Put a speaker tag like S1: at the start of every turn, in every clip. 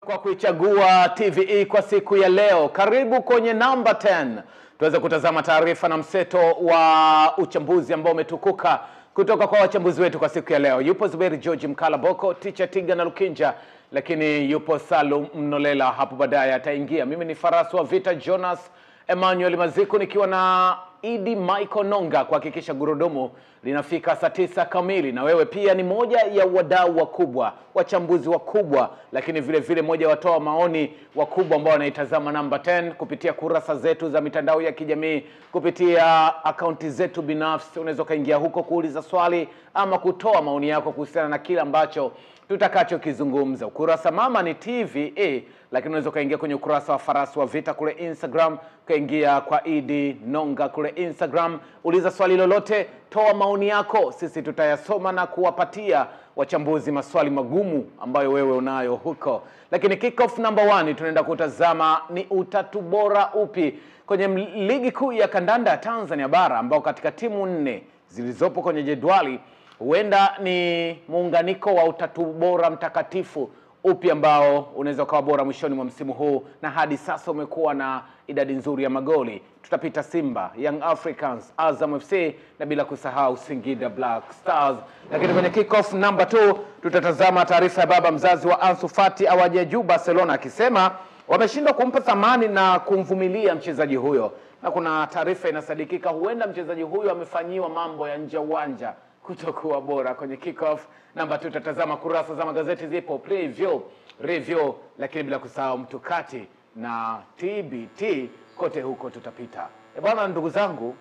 S1: kwa kuichagua TVE kwa siku ya leo. Karibu kwenye number 10. Tuweze kutazama taarifa na mseto wa uchambuzi ambao umetukuka kutoka kwa wachambuzi wetu kwa siku ya leo. Yupo Zuberi George Mkalaboko, Teacher Tiga na Lukinja, lakini yupo Salum Mnolela hapo baadaye ataingia. Mimi ni Farasi wa Vita Jonas Emmanuel Maziku nikiwa na Idi Michael Nonga kuhakikisha gurudumu linafika saa 9 kamili. Na wewe pia ni moja ya wadau wakubwa, wachambuzi wakubwa, lakini vile vile moja watoa maoni wakubwa ambao wanaitazama number 10 kupitia kurasa zetu za mitandao ya kijamii, kupitia akaunti zetu binafsi. Unaweza kaingia huko kuuliza swali ama kutoa maoni yako kuhusiana na kile ambacho tutakacho kizungumza. Ukurasa mama ni TVE, lakini unaweza kaingia kwenye ukurasa wa Farasi wa Vita kule Instagram, kaingia kwa Idi Nonga kule Instagram, uliza swali lolote, toa maoni yako, sisi tutayasoma na kuwapatia wachambuzi maswali magumu ambayo wewe unayo huko. Lakini kick-off number 1 tunaenda kutazama ni utatu bora upi kwenye ligi kuu ya kandanda ya Tanzania bara, ambao katika timu 4 zilizopo kwenye jedwali huenda ni muunganiko wa utatu bora mtakatifu upi ambao unaweza kuwa bora mwishoni mwa msimu huu, na hadi sasa umekuwa na idadi nzuri ya magoli. Tutapita Simba, Young Africans, Azam FC na bila kusahau Singida Black Stars. Lakini kwenye kick-off number 2 tutatazama taarifa ya baba mzazi wa Ansu Fati awaje juu Barcelona, akisema wameshindwa kumpa thamani na kumvumilia mchezaji huyo, na kuna taarifa inasadikika huenda mchezaji huyo amefanyiwa mambo ya nje uwanja kutokuwa bora. Kwenye kick-off namba 2 tutatazama kurasa za magazeti zipo preview, review, lakini bila kusahau mtukati na TBT, kote huko tutapita. Bwana ndugu zangu,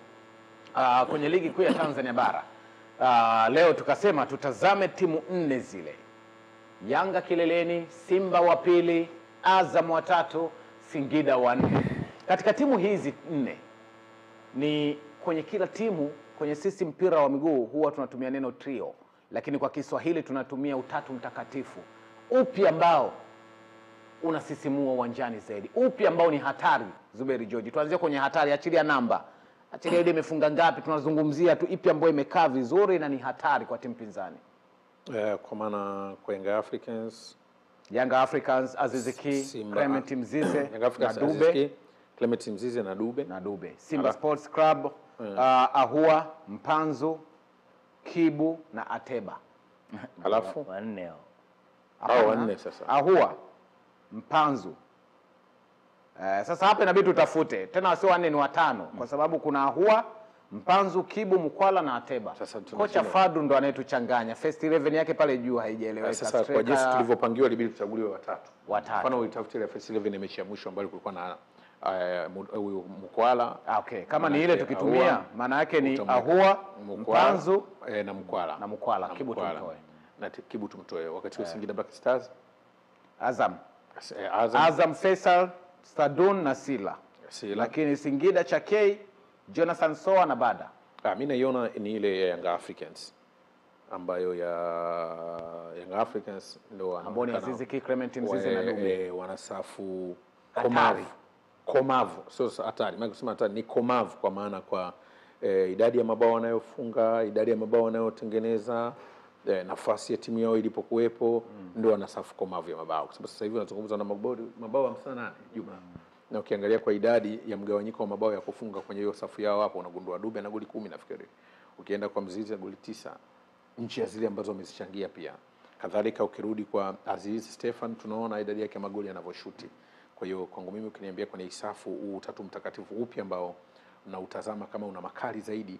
S1: kwenye ligi kuu ya Tanzania bara leo tukasema tutazame timu 4 zile. Yanga kileleni, Simba wa pili, Azam wa 3, Singida wa 4. Katika timu hizi 4 ni kwenye kila timu, kwenye sisi mpira wa miguu huwa tunatumia neno trio, lakini kwa Kiswahili tunatumia utatu mtakatifu. Upi ambao unasisimua uwanjani zaidi? Upi ambao ni hatari? Zuberi George, tuanzie kwenye hatari, achilia namba, achilia ile imefunga ngapi, tunazungumzia tu ipi ambayo imekaa vizuri na ni hatari kwa timu pinzani.
S2: Kwa maana kwa
S1: Young Africans Aziz Ki, Clement Mzize na Dube,
S2: Clement Mzize na Dube.
S1: Simba Sports Club, Ahua, Mpanzu, Kibu na Ateba.
S2: Alafu
S3: wanne
S2: sasa.
S1: Ahua, Mpanzu. Sasa hapa inabidi tutafute. Tena sio 4 ni 5 kwa sababu kuna Ahua, Mpanzu, Kibu, Mkwala na Ateba. Kocha Fadu ndo anayetuchanganya. First 11 yake pale juu haijaeleweka.
S2: Sasa kwa jinsi tulivyopangiwa ilibidi tuchaguliwe watatu.
S1: Mfano
S2: uitafute ile first 11 ya mechi ya mwisho ambayo kulikuwa na huyu Mkwala.
S1: Okay, kama ni ile tukitumia maana yake ni Ahua, Mpanzu
S2: na
S1: Mkwala. Kibu tumtoe.
S2: Na Kibu tumtoe. Wakati wa Singida Black Stars,
S1: Azam Faisal, Stadun na Sila. Lakini Singida Chakei, Jonathan Soa na Bada.
S2: Mimi naiona ni ile ya Young Africans ambayo ya Young Africans ndio
S1: ambao ni Aziz Ki, Clement Mzize na Dube.
S2: Wanasafu komavu. Sio hatari. Maana kusema hatari ni komavu kwa maana kwa idadi ya mabao wanayofunga, idadi ya mabao wanayotengeneza, nafasi ya timu yao ilipokuwepo, ndio wanasafu komavu ya mabao. Kwa sababu sasa hivi wanazungumza na mabao 58 Juma. Na ukiangalia kwa idadi ya mgawanyiko wa mabao ya kufunga kwenye hiyo safu yao hapo, unagundua Dube na goli 10 nafikiri. Ukienda kwa Mzizi na goli 9, nchi ya zile ambazo wamezichangia pia. Kadhalika ukirudi kwa Aziz Stefan, tunaona idadi yake ya magoli yanavyoshuti. Kwa hiyo kwangu mimi ukiniambia kwenye isafu utatu mtakatifu upi ambao na utazama kama una makali zaidi,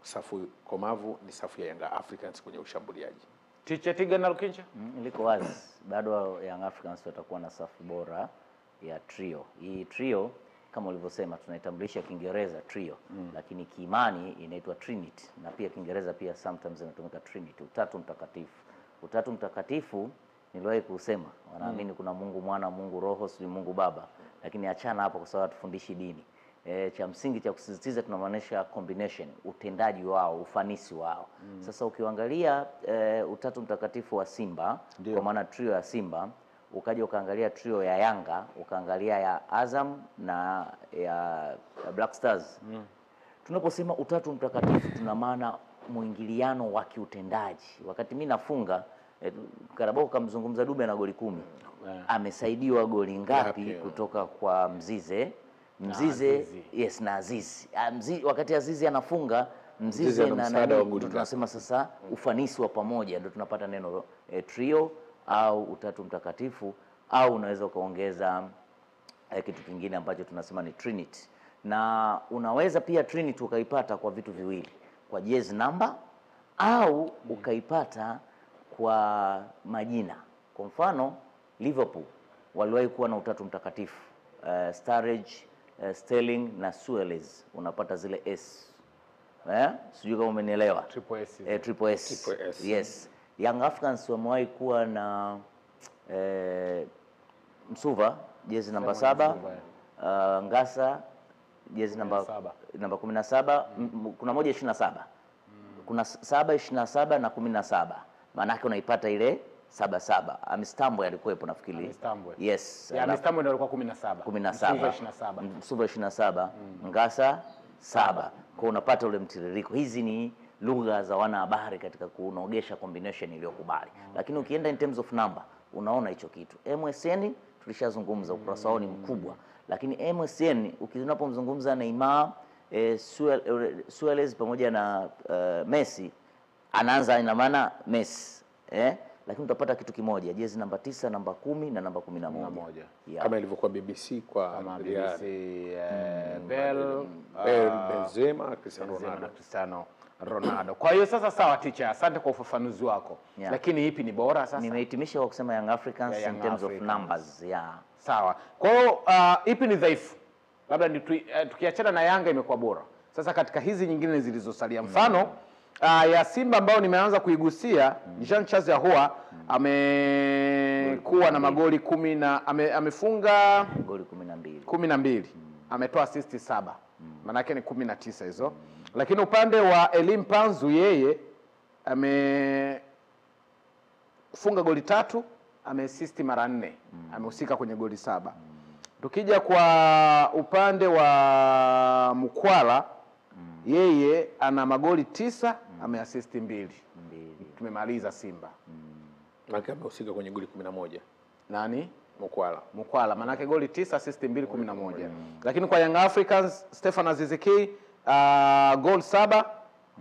S2: safu komavu ni safu ya Young Africans kwenye ushambuliaji.
S1: Teacher Tiga na Lukinja?
S3: Liko wazi. Bado Young Africans watakuwa na safu bora ya trio. Hii trio kama ulivyosema tunaitambulisha Kiingereza trio, lakini kiimani inaitwa Trinity, na pia Kiingereza pia sometimes inatumika Trinity, utatu mtakatifu. Utatu mtakatifu niliwahi kusema wanaamini kuna Mungu Mwana, Mungu Roho, si Mungu Baba, lakini achana hapo kwa sababu tufundishi dini. Cha msingi cha kusisitiza tunamaanisha combination, utendaji wao, ufanisi wao. Sasa ukiangalia utatu mtakatifu wa Simba, kwa maana trio ya Simba, ukaja ukaangalia trio ya Yanga, ukaangalia ya Azam na ya Black Stars. Tunaposema utatu mtakatifu tuna maana muingiliano wa kiutendaji. Wakati mimi nafunga Karabao kamzungumza Dube na goli 10. amesaidiwa goli ngapi
S2: Ngapi,
S3: kutoka kwa Mzize
S1: Azizi.
S3: yes, na Azizi. Wakati Azizi anafunga Mzize
S2: ana msaada wa goli
S3: ndio tunasema sasa ufanisi wa pamoja, ndio tunapata neno trio au utatu mtakatifu, au unaweza ukaongeza kitu kingine ambacho tunasema ni trinity. Na unaweza pia trinity ukaipata kwa vitu viwili, kwa jezi namba au ukaipata kwa majina. Kwa mfano Liverpool waliwahi kuwa na utatu mtakatifu, Sturridge, Sterling na Suarez, unapata zile S. Sijui kama umenielewa.
S1: Triple S.
S3: Triple S.
S2: Triple S.
S3: Yes. Young Africans wamewahi kuwa na Msuva jezi namba 7, Ngasa jezi namba 17, kuna moja 27. Kuna 7, 27 na 17. Maana yake unaipata ile 77. Amistambwe alikuwepo nafikiri.
S1: Amistambwe.
S3: Yes.
S1: Ya Amistambwe ndio alikuwa 17.
S3: 17. Msuva 27, Ngasa 7. Kwa unapata ule mtiririko. Hizi ni lugha za wanahabari katika kunogesha combination iliyokubali. Lakini ukienda in terms of number, unaona hicho kitu. MSN tulishazungumza, ukurasa wao ni mkubwa. Lakini MSN unapomzungumza Neymar, Suarez pamoja na Messi, anaanza ina maana Messi. Lakini utapata kitu kimoja, jezi namba 9, namba 10 na namba 11.
S2: Kama ilivyokuwa BBC kwa
S1: BBC, Bell,
S2: Benzema, Cristiano
S1: Ronaldo. Kwa hiyo sasa, sawa teacher, asante kwa ufafanuzi wako. Lakini ipi ni bora sasa?
S3: Nimehitimisha kwa kusema Young Africans in terms of numbers.
S1: Sawa. Kwa hiyo ipi ni dhaifu? Labda tukiachana na Yanga imekuwa bora. Sasa katika hizi nyingine zilizosalia, mfano ya Simba ambao nimeanza kuigusia, Jean Charles Ahoua amekuwa na magoli 10 na amefunga
S3: goli
S1: 12. Ametoa assist 7. Maana yake ni 19 hizo. Lakini upande wa Elim Panzu, yeye amefunga goli 3, ameassist mara 4. Amehusika kwenye goli 7. Tukija kwa upande wa Mkwala, yeye ana magoli 9, ameassist 2. Tumemaliza Simba.
S2: Maana amehusika kwenye goli 11.
S1: Nani?
S2: Mkwala.
S1: Maana yake goli 9, assist 2, 11. Lakini kwa Young Africans, Stefan Aziz Ki, goal 7,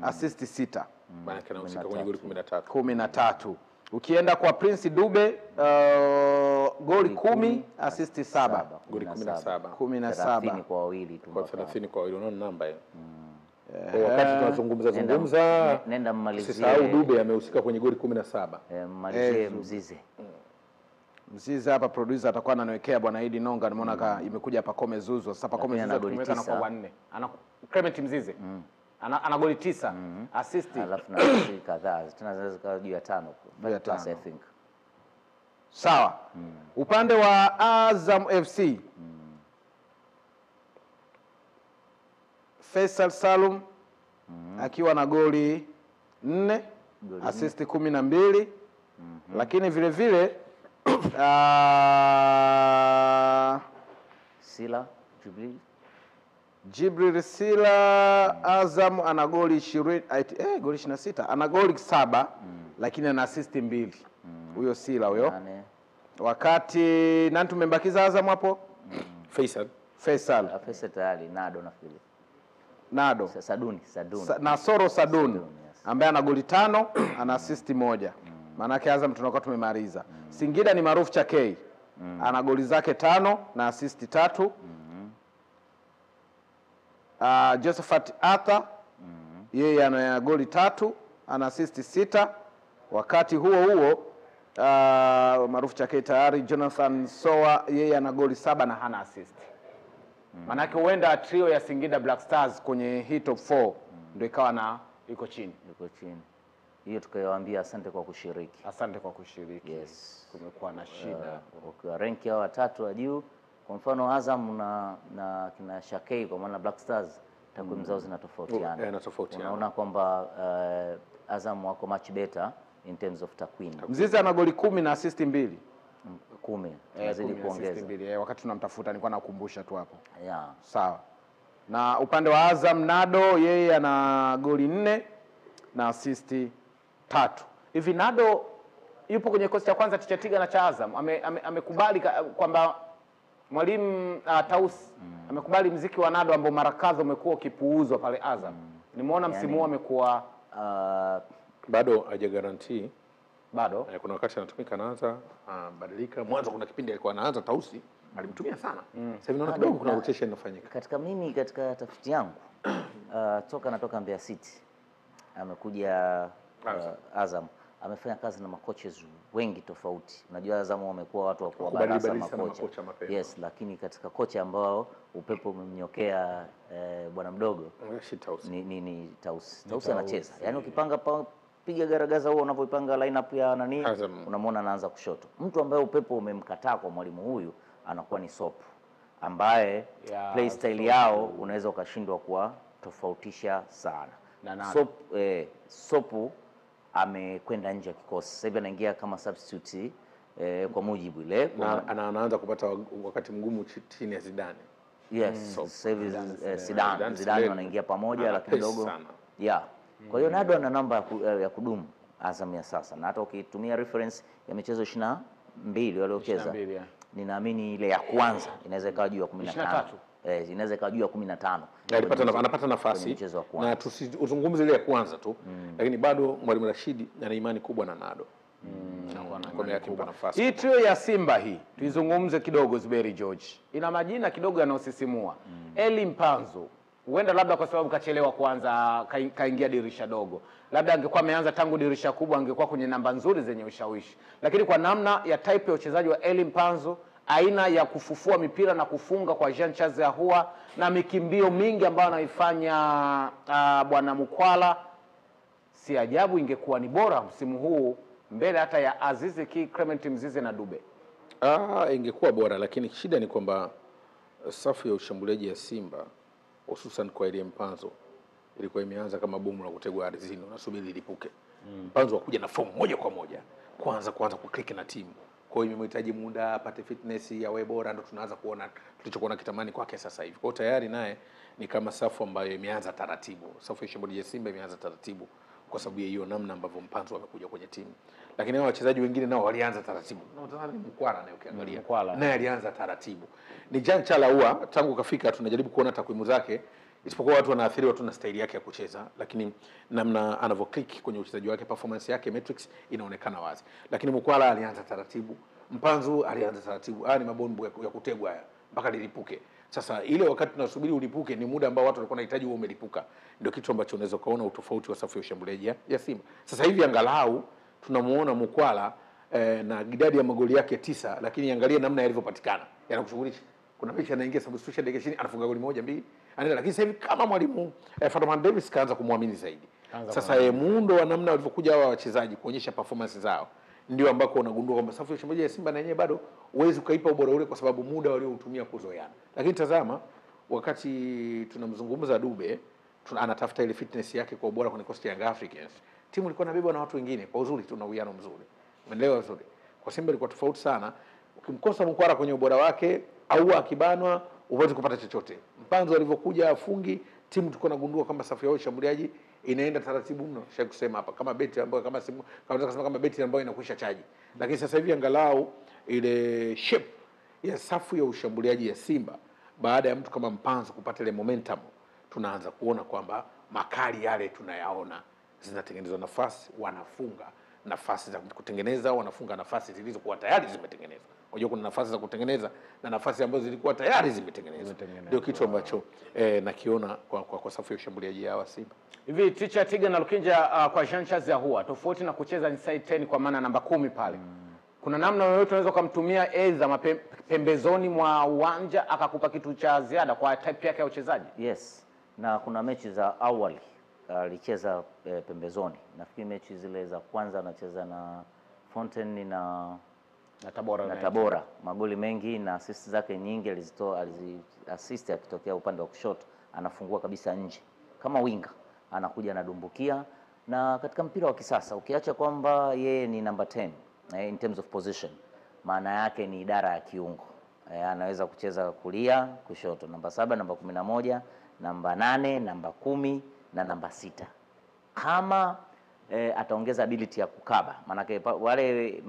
S1: assist 6.
S2: Maana anahusika kwenye goli
S1: 13. Ukienda kwa Prince Dube, goli 10, assist 7.
S2: Goli 17.
S3: 30 kwa wawili tu.
S2: Kwa 30 kwa wawili, unaona namba hiyo. Wakati tunazungumza
S3: nenda mmalizie.
S2: Sasa Dube amehusika kwenye goli 17.
S3: Mmalizie
S1: Mzize hapa producer atakuwa ananiwekea bwana Idi Nonga, nimeona imekuja hapa Kome Zuzu. Sasa Kome Zuzu tumeweka na kwa 4. Ana Clement Mzize. Ana goli 9, assist.
S3: Alafu na assist kadhaa. Tena zinaweza juu ya 5. I think.
S1: Sawa. Upande wa Azam FC, Faisal Salum akiwa na goli 4, assist 12. Lakini vile vile Jibril Sila, Azam ana goli 20, goli 26, ana goli 7, lakini ana assist 2. Huyo Sila huyo. Wakati nani tumembakiza Azam hapo? Faisal
S3: tayari. Nado nafikiri. Saduni.
S1: Nasoro Saduni ambaye ana goli 5, ana assist 1. Maana yake Azam tunakuwa tumemaliza. Singida ni Maruf Chakei. Ana goli zake 5 na assist 3. Josephat Arthur, yeye ana goli 3, ana assist 6. Wakati huo Maruf Chakei tayari. Jonathan Soa, yeye ana goli 7 na hana assist. Maana yake huenda trio ya Singida Black Stars kwenye hii top 4 ndio ikawa iko chini.
S3: Hiyo tukawaambia asante kwa kushiriki.
S1: Asante kwa kushiriki.
S3: Yes.
S1: Kumekuwa na shida.
S3: Ukiwa rank hao watatu wa juu, kwa mfano Azam na kina Shakei, kwa maana Black Stars takwimu zao zinatofautiana. Unaona kwamba Azam wako much better in terms of takwimu.
S1: Mzizi ana goli 10 na assist 2.
S3: 10. Tunazidi kuongeza.
S1: Wakati tunamtafuta nilikuwa nakukumbusha tu hapo.
S3: Sawa.
S1: Na upande wa Azam, Nado yeye ana goli 4 na assist 3. Hivi Nado yupo kwenye kikosi cha kwanza cha Tiga na cha Azam. Amekubali kwamba mwalimu Tausi amekubali mziki wa Nado ambao mara kadha umekuwa ukipuuzwa pale Azam. Nimeona msimu huu amekuwa
S2: bado haja guarantee
S1: bado.
S2: Kuna wakati anatumika anaanza badilika. Mwanzo kuna kipindi alikuwa anaanza Tausi alimtumia sana. Sasa hivi naona kidogo kuna rotation inafanyika.
S3: Katika tafiti yangu toka natoka Mbeya City amekuja Azam, amefanya kazi na makoches wengi tofauti. Unajua Azam wamekuwa watu wa kuwabarasa makocha. Yes, lakini katika kocha ambao upepo umemnyokea bwana mdogo ni Tausi. Tausi anacheza. Yaani ukipanga piga garagaza huo unapoipanga lineup ya nani unamwona anaanza kushoto. Mtu ambaye upepo umemkataa kwa mwalimu huyu anakuwa ni Sopu, ambaye play style yao unaweza ukashindwa kuwa tofautisha sana. Sopu amekwenda nje ya kikosi. Sasa hivi anaingia kama substitute kwa mujibu ile
S2: anaanza kupata wakati mgumu chini ya Zidane.
S3: Yes, sasa hivi Zidane wanaingia pamoja lakini kidogo. Kwa hiyo Nado ana namba ya kudumu Azam ya sasa, na hata ukitumia reference ya michezo 22 waliocheza, ninaamini ile ya kwanza inaweza ikawa juu ya 15. Inaweza ikawa juu ya 15.
S2: Anapata nafasi na tusizungumze ile ya kwanza tu, lakini bado Mwalimu Rashidi ana imani kubwa na Nado.
S1: Hii trio ya Simba hii tuizungumze kidogo. Zuberi George ina majina kidogo yanayosisimua. Eli Mpanzu huenda labda kwa sababu kachelewa kwanza, kaingia dirisha dogo. Labda angekuwa ameanza tangu dirisha kubwa angekuwa kwenye namba nzuri zenye ushawishi. Lakini kwa namna ya type ya uchezaji wa Eli Mpanzu, aina ya kufufua mipira na kufunga kwa Jean Charles Ahoua na mikimbio mingi ambayo anaifanya bwana Mukwala, si ajabu ingekuwa ni bora msimu huu mbele hata ya Azizi Ki, Clement Mzize na Dube.
S2: Ingekuwa bora, lakini shida ni kwamba safu ya ushambuliaji ya Simba hususan kwa Eli Mpanzu ilikuwa imeanza kama bomu la kutegwa ardhini, unasubiri ilipuke. Mpanzu akuja na form moja kwa moja kwanza ku click na timu. Kwa hiyo imemhitaji muda apate fitness ya wewe bora, ndo tunaanza kuona tulichokuona kitamani kwake sasa hivi. Kwa hiyo tayari naye ni kama safu ambayo imeanza taratibu. Safu ya ushambuliaji ya Simba imeanza taratibu kwa sababu ya hiyo namna ambavyo Mpanzu amekuja kwenye timu. Lakini hao wachezaji wengine nao walianza taratibu. Na Mkwala naye ukiangalia naye alianza taratibu. Ni Jean Charles Ahoua tangu kafika tunajaribu kuona takwimu zake, isipokuwa watu wanaathiriwa tu na staili yake ya kucheza, lakini namna anavyo click kwenye uchezaji wake, performance yake, metrics inaonekana wazi. Lakini Mkwala alianza taratibu, Mpanzu alianza taratibu. Ni mabombu ya kutegwa haya mpaka lilipuke. Sasa ile wakati tunasubiri ulipuke ni muda ambao watu walikuwa wanahitaji wao umelipuka. Ndio kitu ambacho unaweza kuona utofauti wa safu ya ushambuliaji ya Simba. Sasa hivi angalau tunamuona Mkwala na idadi ya magoli yake 9, lakini angalia namna yalivyopatikana. Yanakushughulisha. Kuna mechi anaingia substitution dakika 20 anafunga goli moja mbili. Anaenda, lakini sasa hivi kama mwalimu Fadman Davis kaanza kumwamini zaidi. Sasa muundo wa namna walivyokuja hawa wachezaji kuonyesha performance zao ndio ambako unagundua kwamba safu ya ushambuliaji ya Simba na yenyewe bado huwezi ukaipa ubora ule kwa sababu muda walioutumia kuzoeana. Lakini tazama wakati tunamzungumza Dube, anatafuta ile fitness yake kwa ubora kwenye Coast Young Africans. Timu ilikuwa inabebwa na watu wengine kwa uzuri tu na uwiano mzuri. Umeelewa vizuri? Kwa Simba ilikuwa tofauti sana. Ukimkosa Mkwala kwenye ubora wake au akibanwa huwezi kupata chochote. Mpanzu alivyokuja afungi, timu tulikuwa tunagundua kwamba safu ya ushambuliaji inaenda taratibu mno. Shaka kusema hapa kama beti ambayo kama unaweza kusema kama beti ambayo inakwisha chaji. Lakini sasa hivi angalau ile shape ya safu ya ushambuliaji ya Simba baada ya mtu kama Mpanzu kupata ile momentum, tunaanza kuona kwamba makali yale tunayaona, zinatengenezwa nafasi, wanafunga nafasi za kutengeneza, wanafunga nafasi zilizokuwa tayari zimetengenezwa. Unajua kuna nafasi za kutengeneza na nafasi ambazo zilikuwa tayari zimetengenezwa. Ndio kitu ambacho nakiona kwa safu ya ushambuliaji ya Simba.
S1: Hivi Ticha Tiga na Lukinja kwa Jean Charles Ahoua tofauti na kucheza inside 10 kwa maana namba 10 pale. Kuna namna yoyote unaweza kumtumia aidha pembezoni mwa uwanja akakupa kitu cha ziada kwa type yake ya uchezaji?
S3: Yes. Na kuna mechi za awali alicheza pembezoni. Nafikiri mechi zile za kwanza anacheza na Fountain na Tabora. Magoli mengi na assist zake nyingi alizitoa, assist akitokea upande wa kushoto anafungua kabisa nje. Kama winga anakuja anadumbukia, na katika mpira wa kisasa ukiacha kwamba yeye ni number 10 in terms of position, maana yake ni idara ya kiungo. Anaweza kucheza kulia, kushoto, namba 7, namba 11, namba 8, namba 10 na namba 6. Kama ataongeza ability ya kukaba, maanake wale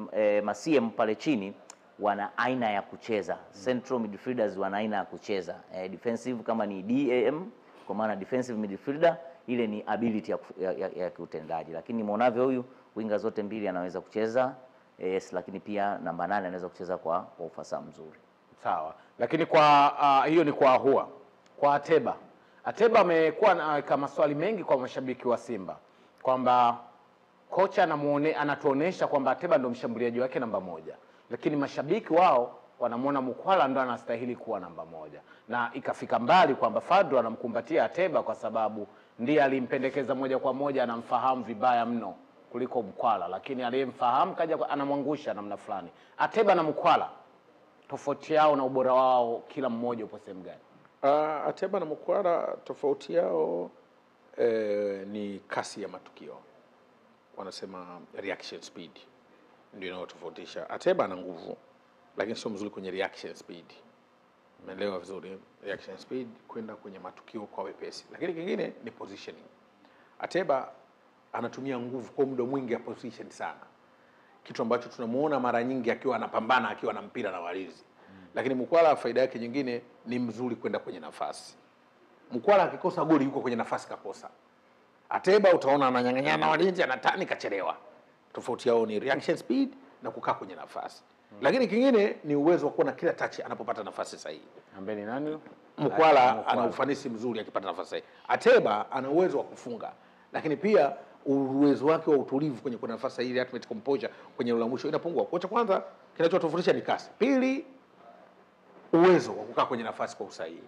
S3: ma-CM pale chini wana aina ya kucheza, central midfielders wana aina ya kucheza defensive, kama ni DAM kwa maana defensive midfielder, ile ni ability ya kiutendaji. Lakini muonavyo huyu winga zote mbili anaweza kucheza, yes, lakini pia namba 8 anaweza kucheza kwa ufasaha mzuri.
S1: Sawa, lakini kwa hiyo ni kwa Ahoua. Kwa Ateba amekuwa na maswali mengi kwa mashabiki wa Simba kwamba kocha anatuonesha kwamba Ateba ndo mshambuliaji wake namba 1, lakini mashabiki wao wanamuona Mukwala ndo anastahili kuwa namba 1, na ikafika mbali kwamba Fadlu anamkumbatia Ateba kwa sababu ndiye alimpendekeza moja kwa moja, anamfahamu vibaya mno kuliko Mukwala, lakini aliyemfahamu kaja anamwangusha namna fulani. Ateba na Mukwala, tofauti yao na ubora wao kila mmoja upo sehemu gani?
S2: Ateba na Mukwala tofauti yao ni kasi ya matukio, wanasema reaction speed ndio inayotofautisha. Ateba ana nguvu lakini sio mzuri kwenye reaction speed. Umeelewa vizuri? Reaction speed, kwenda kwenye matukio kwa wepesi. Lakini kingine ni positioning. Ateba anatumia nguvu kwa muda mwingi ya position sana, kitu ambacho tunamuona mara nyingi akiwa anapambana akiwa na mpira na walinzi. Lakini Mukwala faida yake nyingine ni mzuri kwenda kwenye nafasi. Mukwala akikosa goli yuko kwenye nafasi kakosa. Ateba utaona ananyang'anyana na walinzi, anatani kachelewa. Tofauti yao ni reaction speed na kukaa kwenye nafasi. Lakini kingine ni uwezo wa kuona kila touch anapopata nafasi sahihi.
S1: Ambaye ni nani?
S2: Mukwala ana ufanisi mzuri akipata nafasi sahihi. Ateba ana uwezo wa kufunga, lakini pia uwezo wake wa utulivu kwenye kuna nafasi sahihi, ultimate composure kwenye ule mwisho inapungua. Kwa kwanza kinachotofautisha ni kasi. Pili, uwezo wa kukaa kwenye nafasi kwa usahihi.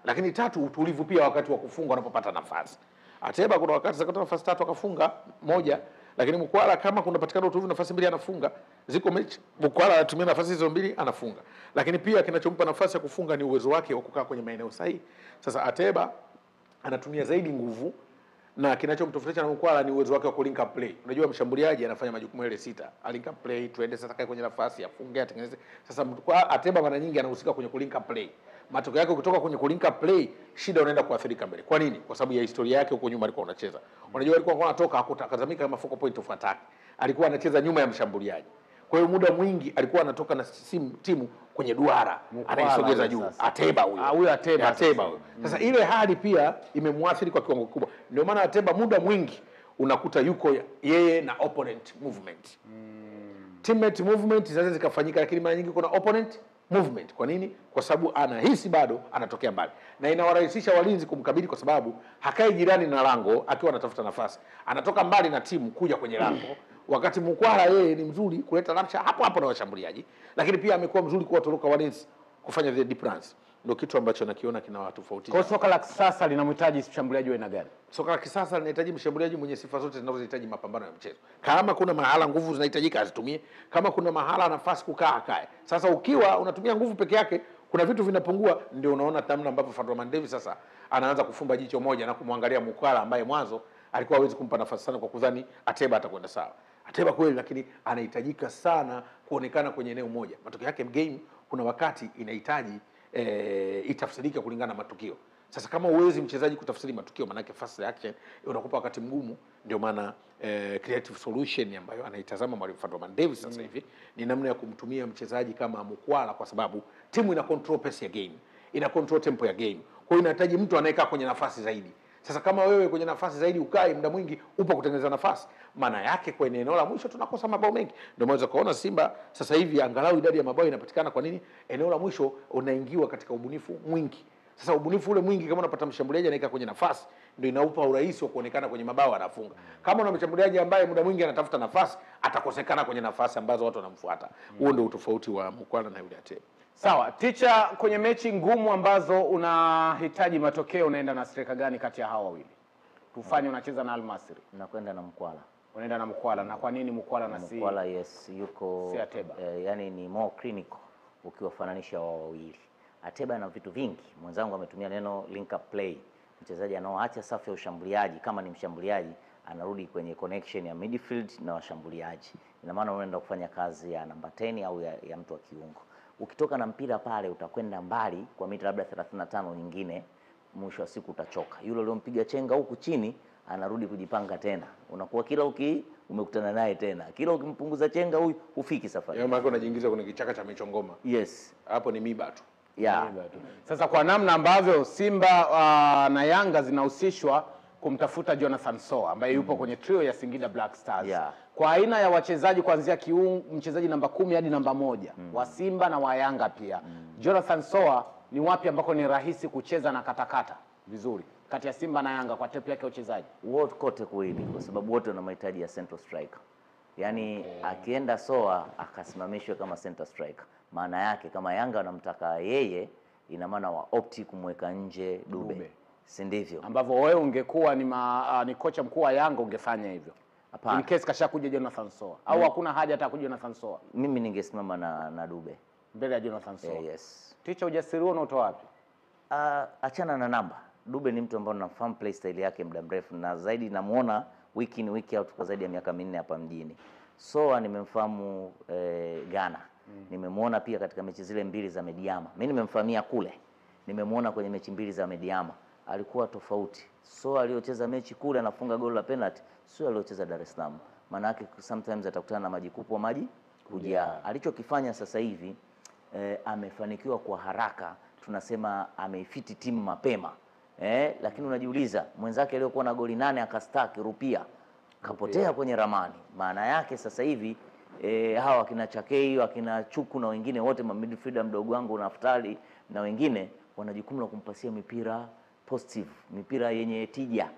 S2: Lakini tatu, utulivu pia wakati wa kufunga anapopata nafasi. Ateba kuna wakati zakata nafasi 3 akafunga moja, lakini Mukwala kama kunapatikana utulivu nafasi 2 anafunga. Ziko mechi Mukwala anatumia nafasi hizo 2 anafunga. Lakini pia kinachompa nafasi ya kufunga ni uwezo wake wa kukaa kwenye maeneo sahihi. Sasa Ateba anatumia zaidi nguvu, na kinachomtofautisha na Mukwala ni uwezo wake wa link up play. Unajua mshambuliaji anafanya majukumu yale 6. Link up play, tuende sasa kae kwenye nafasi, afunge, atengeneze. Sasa Ateba mara nyingi anahusika kwenye link up play. Matokeo yake kutoka kwenye link up play, shida unaenda kuathirika mbele. Kwa nini? Kwa sababu ya historia yake huko nyuma alikuwa anacheza. Unajua alikuwa anatoka akatazamika kama focal point of attack. Alikuwa anacheza nyuma ya mshambuliaji. Kwa hiyo muda mwingi alikuwa anatoka na timu kwenye duara, anaisogeza juu. Ateba huyo.
S1: Huyo Ateba
S2: huyo. Sasa ile hali pia imemwathiri kwa kiwango kikubwa. Ndio maana Ateba muda mwingi unakuta yuko yeye na opponent movement. Teammate movement zinaweza zikafanyika, lakini mara nyingi kuna opponent movement. Kwa nini? Kwa sababu anahisi bado anatokea mbali, na inawarahisisha walinzi kumkabili kwa sababu hakai jirani na lango akiwa anatafuta nafasi, anatoka mbali na timu kuja kwenye lango. Wakati Mukwala yeye ni mzuri kuleta ramsha hapo hapo na washambuliaji, lakini pia amekuwa mzuri kuwatoroka walinzi kufanya the deep runs. Ndio kitu ambacho nakiona kinawatofautisha.
S1: Kwa soka la kisasa linamhitaji mshambuliaji wa aina gani?
S2: Soka la kisasa linahitaji mshambuliaji mwenye sifa zote zinazohitaji mapambano ya mchezo. Kama kuna mahala nguvu zinahitajika azitumie, kama kuna mahala nafasi kukaa akae. Sasa ukiwa unatumia nguvu peke yake, kuna vitu vinapungua. Ndio unaona namna ambavyo Fadlu Davis sasa anaanza kufumba jicho moja na kumwangalia Mukwala ambaye mwanzo alikuwa hawezi kumpa nafasi sana kwa kudhani Ateba atakwenda sawa. Ateba kweli, lakini anahitajika sana kuonekana kwenye eneo moja. Matokeo yake game kuna wakati inahitaji itafsirika kulingana na matukio. Sasa kama uwezi mchezaji kutafsiri matukio, maana yake fast reaction unakupa wakati mgumu. Ndio maana creative solution ambayo anaitazama mwalimu Fadlu Davis sasa hivi ni namna ya kumtumia mchezaji kama Mukwala, kwa sababu timu ina control pace ya game, ina control tempo ya game. Kwa hiyo inahitaji mtu anayekaa kwenye nafasi zaidi. Sasa kama wewe kwenye nafasi zaidi ukae muda mwingi upo kutengeneza nafasi, maana yake kwenye eneo la mwisho tunakosa mabao mengi. Ndio maana kuona Simba sasa hivi angalau idadi ya mabao inapatikana. Kwa nini? Eneo la mwisho unaingiwa katika ubunifu mwingi. Sasa ubunifu ule mwingi, kama unapata mshambuliaji anaika kwenye nafasi, ndio inaupa urahisi wa kuonekana kwenye mabao anafunga. Kama una mshambuliaji ambaye muda mwingi anatafuta nafasi, atakosekana kwenye nafasi ambazo watu wanamfuata. Huo ndio utofauti wa Mukwala na yule Ateba.
S1: Sawa, Ticha, kwenye mechi ngumu ambazo unahitaji matokeo unaenda na striker gani kati ya hawa wawili? Tufanye unacheza na Al Masry.
S3: Nakwenda na Mukwala.
S1: Unaenda na Mukwala. Na kwa nini Mukwala na si
S3: Mukwala? Yes, yuko
S1: si Ateba.
S3: Yani ni more clinical ukiwafananisha wao wawili. Ateba na vitu vingi. Mwenzangu ametumia neno link up play. Mchezaji anaoacha safu ya ushambuliaji, kama ni mshambuliaji anarudi kwenye connection ya midfield na washambuliaji. Ina maana unaenda kufanya kazi ya namba 10 au ya mtu wa kiungo. Ukitoka na mpira pale utakwenda mbali kwa mita labda 35 nyingine, mwisho wa siku utachoka. Yule aliyompiga chenga huku chini anarudi kujipanga tena. Unakuwa kila umekutana naye tena, kila ukimpunguza chenga huyu hufiki safari.
S2: Yaani maana unajiingiza kwenye kichaka cha michongoma.
S3: Yes.
S2: Hapo ni miba tu.
S3: Yeah.
S1: Sasa kwa namna ambavyo Simba na Yanga zinahusishwa kumtafuta Jonathan Soa ambaye yupo kwenye trio ya Singida Black Stars.
S3: Yeah.
S1: Kwa aina ya wachezaji kuanzia mchezaji namba 10 hadi namba 1 wa Simba na wa Yanga pia. Jonathan Soa ni wapi ambako ni rahisi kucheza na katakata vizuri kati ya Simba na Yanga kwa tepu yake ya uchezaji?
S3: Wote kote kuwili, kwa sababu wote wana mahitaji ya central striker. Yaani akienda Soa akasimamishwe kama center striker, maana yake kama Yanga wanamtaka yeye, ina maana wa opti kumweka nje Dube. Si ndivyo?
S1: Ambavyo wewe ungekuwa ni kocha mkuu wa Yanga ungefanya hivyo.
S3: Hapana.
S1: In case kashakuja Jonathan Soa au hakuna haja hata kuja Jonathan Soa.
S3: Mimi ningesimama na Dube
S1: Mbele ya Jonathan Soa.
S3: Yes.
S1: Ticha, ujasiri huo unatoa wapi?
S3: Achana na namba. Dube ni mtu ambaye nafahamu play style yake muda mrefu, na zaidi namuona week in week out kwa zaidi ya miaka 4 hapa mjini. Soa nimemfahamu Ghana. Nimemuona pia katika mechi zile 2 za Mediama. Mimi nimemfahamia kule. Nimemuona kwenye mechi 2 za Mediama. Alikuwa tofauti. Soa aliyocheza mechi kule anafunga goli la penalty, sio aliyocheza Dar es Salaam. Maana yake sometimes atakutana na maji kupo maji kujaa. Alichokifanya sasa hivi amefanikiwa kwa haraka, tunasema ameifiti timu mapema. Lakini unajiuliza mwenzake aliyokuwa na goli 8 akastaki Rupia kapotea kwenye ramani. Maana yake sasa hivi hawa akina Chakei, akina Chuku na wengine wote midfielder mdogo wangu Naftali na wengine wana jukumu la kumpasia mipira positive, mipira yenye tija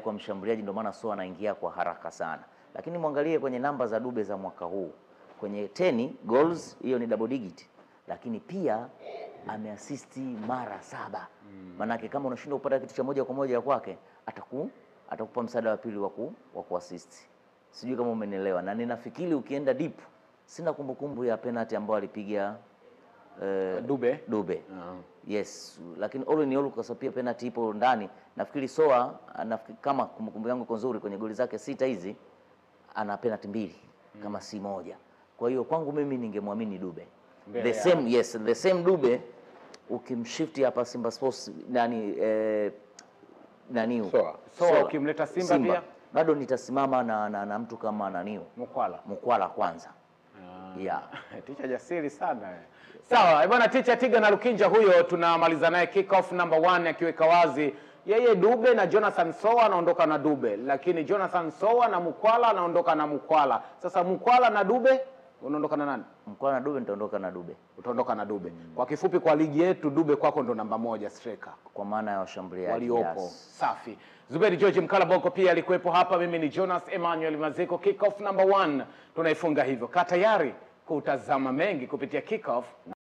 S3: kwa mshambuliaji, ndio maana Soa anaingia kwa haraka sana. Lakini muangalie kwenye namba za Dube za mwaka huu. Kwenye 10 goals, hiyo ni double digit. Lakini pia ameassisti mara 7. Manake kama unashindwa kupata kitu cha moja kwa moja kwake, atakupa msaada wa pili wa kuassist. Sijui kama umenielewa. Na ninafikiri ukienda deep, sina kumbukumbu ya penalty ambayo alipiga Dube. Yes, lakini all in all kwa sababu pia penalty ipo ndani. Nafikiri Soa kama kumbukumbu yangu iko nzuri, kwenye goli zake 6 hizi ana penalty 2 kama si moja. Kwa hiyo kwangu mimi ningemwamini Dube. The same Dube ukimshift hapa Simba Sports
S1: Soa ukimleta Simba pia
S3: bado nitasimama na mtu kama Mukwala kwanza. Yeah.
S1: Ticha jasiri sana. Sawa, bwana Ticha Tiga na Lukinja huyo tunamaliza naye kick off number 1 akiweka wazi yeye Dube na Jonathan Soa anaondoka na Dube, lakini Jonathan Soa na Mukwala anaondoka na Mukwala. Sasa Mukwala na Dube unaondoka na nani?
S3: Mukwala na Dube nitaondoka na Dube.
S1: Utaondoka na Dube. Kwa kifupi kwa ligi yetu Dube kwako ndo namba 1 striker
S3: kwa maana ya washambuliaji
S1: waliopo. Safi. Zuberi George Mkalaboko pia alikuwepo hapa. Mimi ni Jonas Emmanuel Mazeko. Kick off number 1 tunaifunga hivyo. Kaa tayari kutazama mengi kupitia kick off.